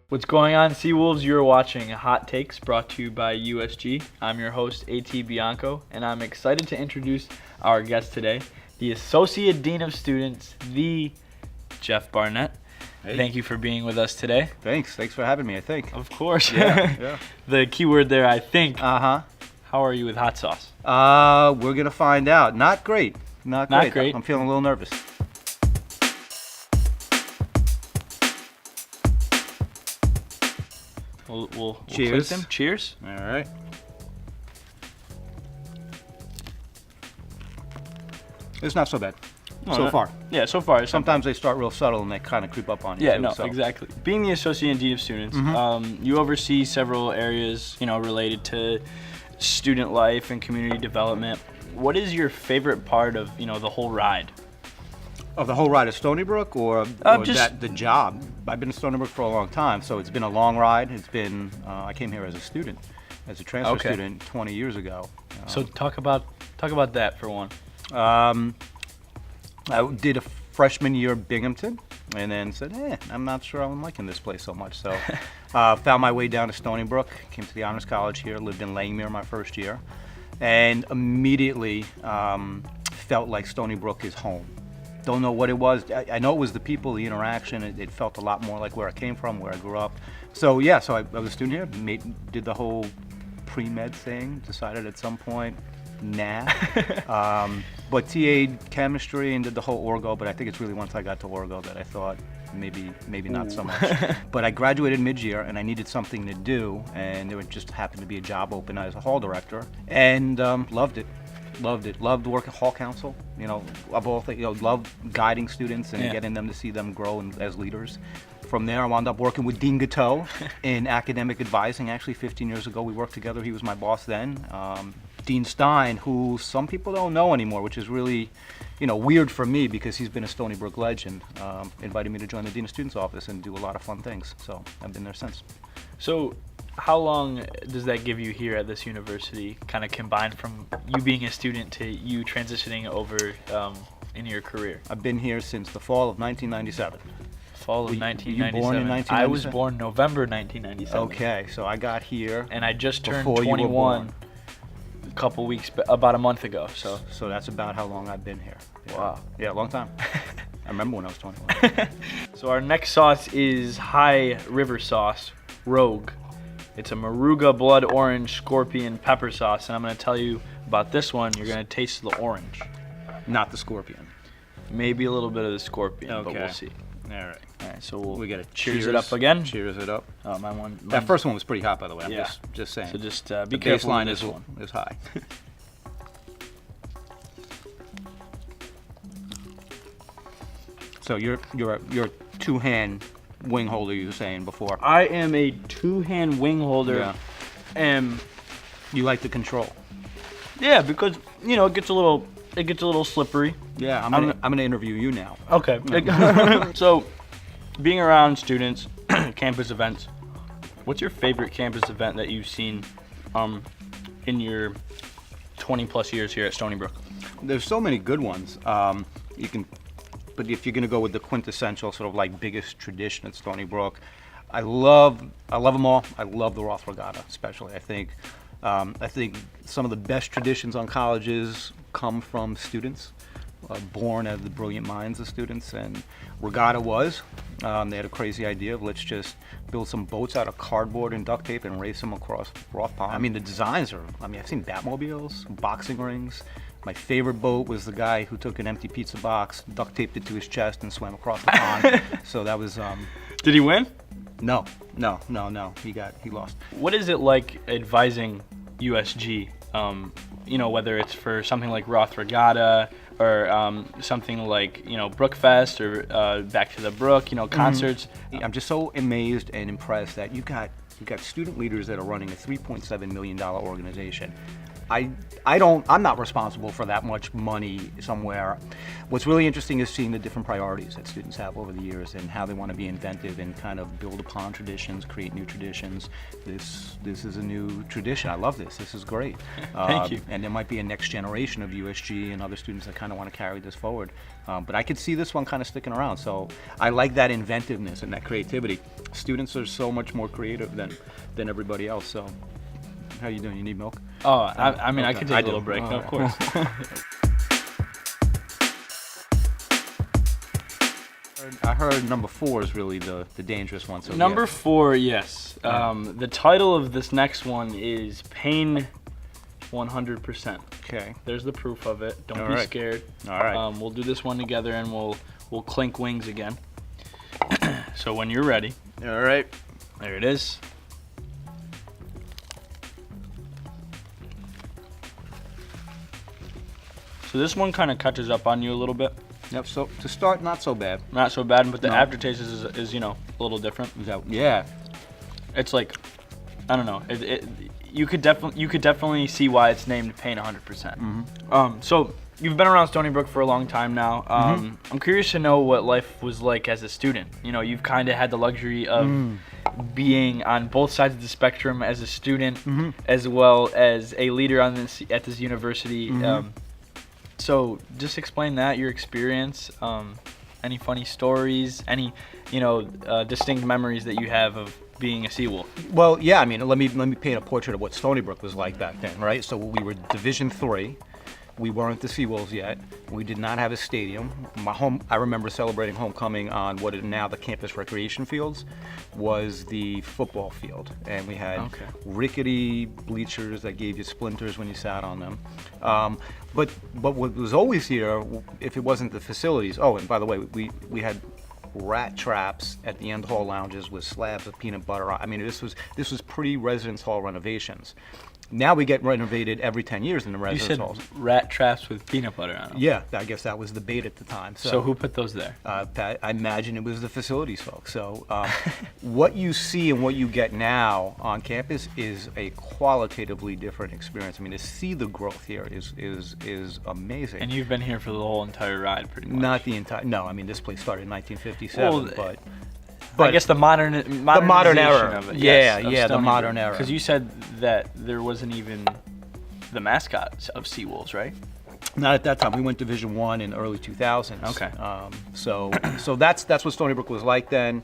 What's going on, Seawolves? You're watching Hot Takes, brought to you by USG. I'm your host, AT Bianco, and I'm excited to introduce our guest today, the Associate Dean of Students, the Jeff Barnett. Hey. Thank you for being with us today. Thanks for having me, I think. Of course. Yeah. The key word there, I think. Uh-huh. How are you with hot sauce? We're going to find out. Not great. Not great. I'm feeling a little nervous. We'll Cheers. click them. Cheers. All right. It's not so bad so far. Yeah, so far. Sometimes they start real subtle and they kind of creep up on you. Yeah, too, no, so. exactly. Being the Associate Dean of Students, you oversee several areas, related to student life and community development. What is your favorite part of, the whole ride? Of the whole ride of Stony Brook or the job? I've been in Stony Brook for a long time, so it's been a long ride. It's been, I came here as a student, as a transfer student 20 years ago. So talk about that for one. I did a freshman year at Binghamton and then said, I'm not sure I'm liking this place so much. So found my way down to Stony Brook, came to the Honors College here, lived in Langmuir my first year, and immediately felt like Stony Brook is home. Don't know what it was. I know it was the people, the interaction. It felt a lot more like where I came from, where I grew up. So yeah, I was a student here, did the whole pre-med thing, decided at some point, nah. But TA'd chemistry and did the whole orgo, but I think it's really once I got to orgo that I thought maybe not so much. But I graduated mid-year and I needed something to do, and there just happened to be a job open as a hall director, and loved it. Loved working hall council. Of all things, loved guiding students and getting them to see them grow as leaders. From there, I wound up working with Dean Gatteau in academic advising. Actually, 15 years ago, we worked together. He was my boss then. Dean Stein, who some people don't know anymore, which is really, weird for me because he's been a Stony Brook legend. Invited me to join the Dean of Students office and do a lot of fun things. So I've been there since. So how long does that give you here at this university, kind of combined from you being a student to you transitioning over in your career? I've been here since the fall of 1997. Fall of 1997. You born in 1997? I was born November 1997. Okay, so I got here. And I just turned 21 a couple weeks, about a month ago. So that's about how long I've been here. Yeah. Wow. Yeah, a long time. I remember when I was 21. So our next sauce is High River Sauce Rogue. It's a Moruga blood orange scorpion pepper sauce, and I'm going to tell you about this one. You're going to taste the orange. Not the scorpion. Maybe a little bit of the scorpion, but we'll see. All right, so we got to cheers it up again. Cheers it up. That first one was pretty hot, by the way. I'm just saying. So just the be careful baseline with this one. is high. So you're a two-hand wing holder, you were saying before. I am a two-hand wing holder. Yeah. And you like the control. Yeah, because it gets a little slippery. Yeah, I'm gonna interview you now. Okay. So, being around students, campus events, what's your favorite campus event that you've seen in your 20 plus years here at Stony Brook? There's so many good ones. But if you're gonna go with the quintessential sort of like biggest tradition at Stony Brook, I love them all. I love the Roth Regatta, especially. I think some of the best traditions on colleges come from students, born out of the brilliant minds of students. And Regatta was. They had a crazy idea of let's just build some boats out of cardboard and duct tape and race them across Roth Pond. I mean, the designs are. I've seen Batmobiles, boxing rings. My favorite boat was the guy who took an empty pizza box, duct taped it to his chest, and swam across the pond. So that was. Did he win? No. He lost. What is it like advising USG? Whether it's for something like Roth Regatta or something like Brookfest or Back to the Brook, concerts. I'm just so amazed and impressed that you've got student leaders that are running a $3.7 million organization. I'm not responsible for that much money somewhere. What's really interesting is seeing the different priorities that students have over the years and how they want to be inventive and kind of build upon traditions, create new traditions. This is a new tradition. I love this. This is great. Thank you. And there might be a next generation of USG and other students that kind of want to carry this forward. But I could see this one kind of sticking around. So I like that inventiveness and that creativity. Students are so much more creative than everybody else. So how you doing? You need milk? Oh, I mean, okay. I could take a little break, of course. I heard number 4 is really the dangerous one. So Number yeah. 4, yes. The title of this next one is Pain 100%. Okay. There's the proof of it. Don't All be right. scared. All right. We'll do this one together, and we'll clink wings again. So when you're ready, All right. there it is. So this one kind of catches up on you a little bit. Yep. So to start, not so bad. Not so bad, but the No. aftertaste is a little different. Yeah. It's like, I don't know. You could definitely see why it's named Pain 100%. So you've been around Stony Brook for a long time now. I'm curious to know what life was like as a student. You know, you've kind of had the luxury of being on both sides of the spectrum as a student, as well as a leader at this university. So just explain that, your experience, any funny stories, any distinct memories that you have of being a Seawolf. Well, yeah. I mean, let me paint a portrait of what Stony Brook was like back then, right? So we were Division III. We weren't the Seawolves yet. We did not have a stadium. I remember celebrating homecoming on what is now the campus recreation fields, was the football field, and we had rickety bleachers that gave you splinters when you sat on them. But what was always here, if it wasn't the facilities. Oh, and by the way, we had rat traps at the end hall lounges with slabs of peanut butter. I mean, this was pre-residence hall renovations. Now we get renovated every 10 years in the residence halls. You said rat traps with peanut butter on them. Yeah, I guess that was the bait at the time. So who put those there? I imagine it was the facilities folks. So what you see and what you get now on campus is a qualitatively different experience. I mean, to see the growth here is amazing. And you've been here for the whole entire ride, pretty much. Not the entire. No, I mean this place started in 1957, but I guess the modern era of it. Yeah, yes, yeah, the Stony modern Brook. era. Because you said that there wasn't even the mascot of Seawolves, right? Not at that time. We went Division I in early 2000s. Okay. So that's what Stony Brook was like then.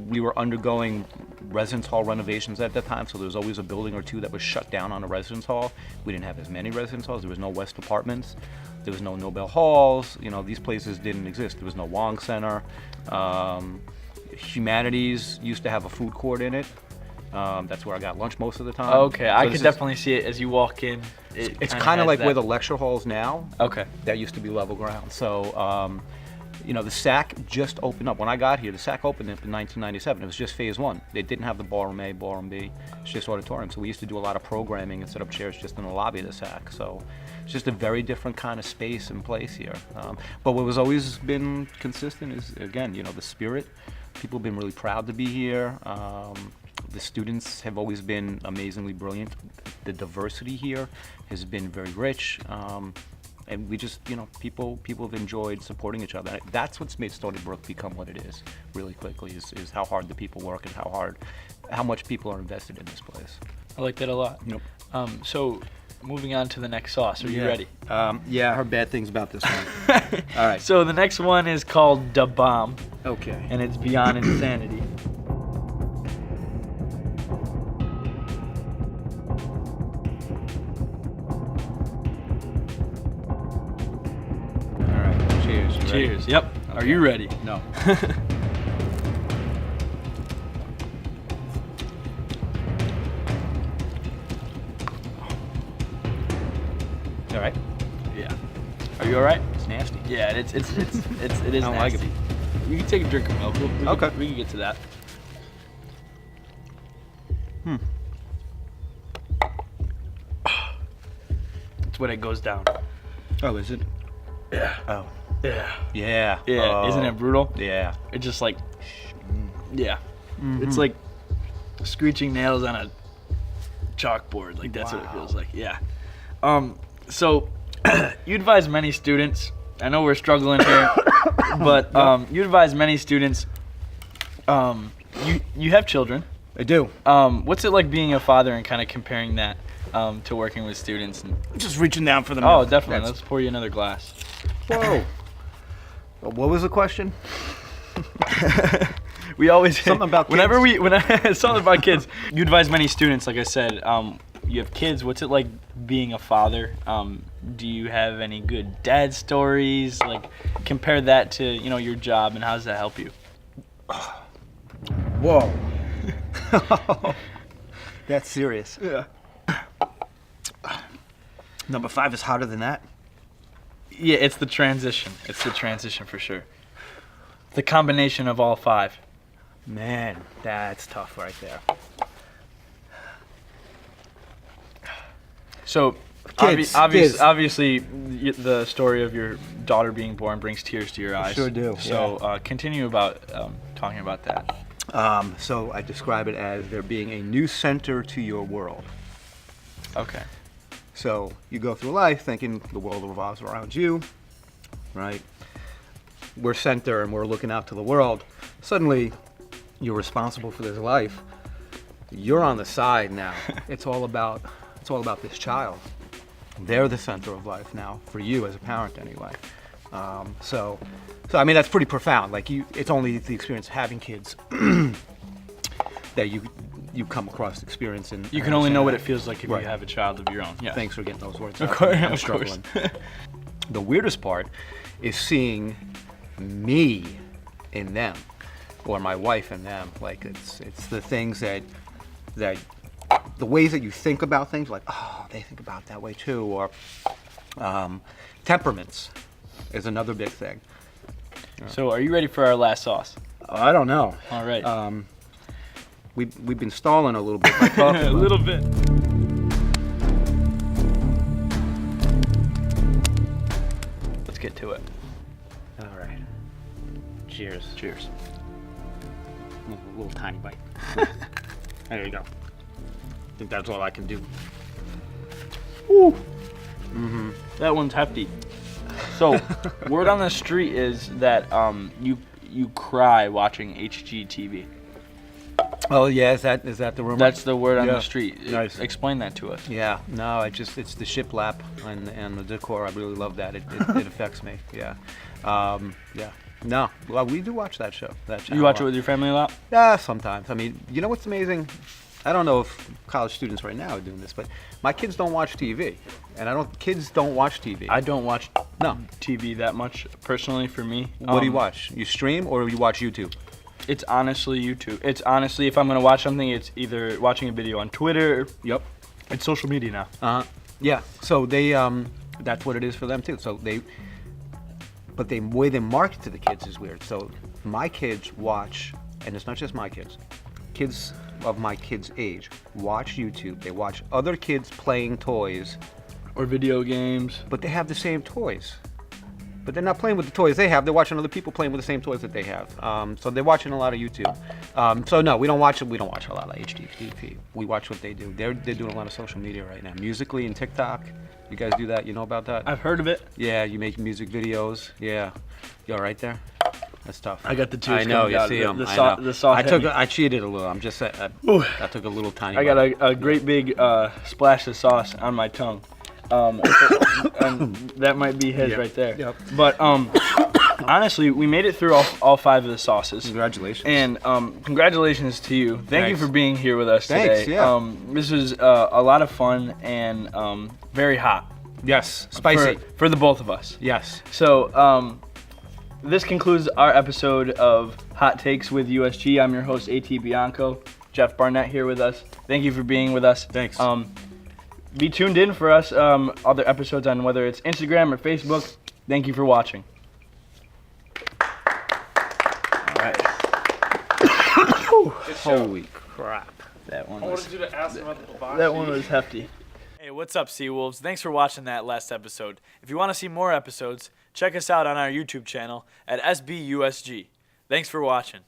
We were undergoing residence hall renovations at that time, so there was always a building or two that was shut down on a residence hall. We didn't have as many residence halls. There was no West Apartments. There was no Nobel Halls. You know, these places didn't exist. There was no Wong Center. Humanities used to have a food court in it. That's where I got lunch most of the time. Okay, So I this could is- definitely see it as you walk in. It's kind of like where the lecture hall's now. Okay. That used to be level ground. So, the SAC just opened up. When I got here, the SAC opened up in 1997. It was just phase 1. They didn't have the ballroom A, ballroom B. It's just auditorium. So we used to do a lot of programming and set up chairs just in the lobby of the SAC. So it's just a very different kind of space and place here. But what has always been consistent is, again, the spirit. People have been really proud to be here. The students have always been amazingly brilliant. The diversity here has been very rich. And we just, people have enjoyed supporting each other. That's what's made Stony Brook become what it is really quickly, is how hard the people work and how much people are invested in this place. I like that a lot. Yep. So moving on to the next sauce. Are you ready? Yeah, I heard bad things about this one. All right. So the next one is called Da Bomb, Okay. and it's Beyond Insanity. All right. Cheers. You ready? Cheers. Yep. Are you ready? No. All right. Yeah. Are you all right? It's nasty. Yeah, it is I don't like nasty. it. You can take a drink of milk. Okay. We can get to that. That's when it goes down. Oh, is it? Yeah. Oh. Yeah. Yeah. Yeah. Oh. Isn't it brutal? Yeah. It's just like, yeah. It's like screeching nails on a chalkboard. Like that's what it Wow. feels like. Yeah. So you advise many students. I know we're struggling here, but you advise many students. You have children. I do. What's it like being a father and kind of comparing that to working with students? And Just reaching down for the oh, milk. definitely. That's- Let's pour you another glass. Whoa. What was the question? We always Something about whenever kids. something about kids. You advise many students, like I said. You have kids. What's it like being a father? Do you have any good dad stories? Like compare that to your job, and how does that help you? Whoa. That's serious. Yeah. Number 5 is hotter than that. Yeah, it's the transition. It's the transition for sure. The combination of all 5. Man, that's tough right there. So, Kids. obviously, the story of your daughter being born brings tears to your eyes. Sure do, So, continue about talking about that. So I describe it as there being a new center to your world. Okay. So you go through life thinking the world revolves around you, right? We're center and we're looking out to the world. Suddenly, you're responsible for this life. You're on the side now. It's all about this child. They're the center of life now for you as a parent, anyway. So I mean that's pretty profound. Like it's only the experience of having kids that you come across experience and You can only know what it feels like if Right. you have a child of your own. Yeah. Thanks for getting those words Of out. course, I'm of struggling. course. The weirdest part is seeing me in them, or my wife in them. Like it's the things that the ways that you think about things. Like they think about it that way too. Or temperaments is another big thing. So, are you ready for our last sauce? I don't know. All right. We've been stalling a little bit by talking. A little bit. Let's get to it. All right. Cheers. Cheers. A little tiny bite. There you go. I think that's all I can do. Woo. That one's hefty. So, word on the street is that you cry watching HGTV. Oh yeah, is that the rumor? That's the word on Yeah. the street. Nice. Explain that to us. Yeah, no, it's the shiplap and the decor. I really love that. It affects me. Yeah, yeah. No, well, we do watch that show. That channel. You watch it with your family a lot? Yeah, sometimes. I mean, you know what's amazing? I don't know if college students right now are doing this, but my kids don't watch TV, and kids don't watch TV. I don't watch No. TV that much personally. For me, What do you watch? You stream or you watch YouTube? It's honestly YouTube. It's honestly, if I'm gonna watch something, it's either watching a video on Twitter. Yep. It's social media now. Yeah. So they that's what it is for them too. So but the way they market to the kids is weird. So my kids watch, and it's not just my kids. Kids of my kids' age watch YouTube. They watch other kids playing toys, Or video games. but they have the same toys. But they're not playing with the toys they have. They're watching other people playing with the same toys that they have. So they're watching a lot of YouTube. So no, we don't watch it. We don't watch a lot of HDTV. We watch what they do. They're doing a lot of social media right now, Musically and TikTok. You guys do that? You know about that? I've heard of it. Yeah, you make music videos. Yeah, you all right there? That's tough. I got the tears I know. coming You out. see The- them. the I sau- know. the sauce heavy. I cheated a little. I'm just. I Ooh. took a little tiny. I got bite. a great big splash of sauce on my tongue. And that might be his Yep. right there. Yep. But honestly, we made it through all 5 of the sauces. Congratulations. And congratulations to you. Thank you Thanks. for being here with us Thanks, today. yeah. This was a lot of fun and very hot. Yes, spicy. For the both of us. Yes. So this concludes our episode of Hot Takes with USG. I'm your host, AT Bianco. Jeff Barnett here with us. Thank you for being with us. Thanks. Be tuned in for us other episodes on whether it's Instagram or Facebook. Thank you for watching. All right. Holy crap. That one I was, wanted you to ask about the hibachi. that one was hefty. Hey, what's up, Seawolves? Thanks for watching that last episode. If you want to see more episodes, check us out on our YouTube channel at SBUSG. Thanks for watching.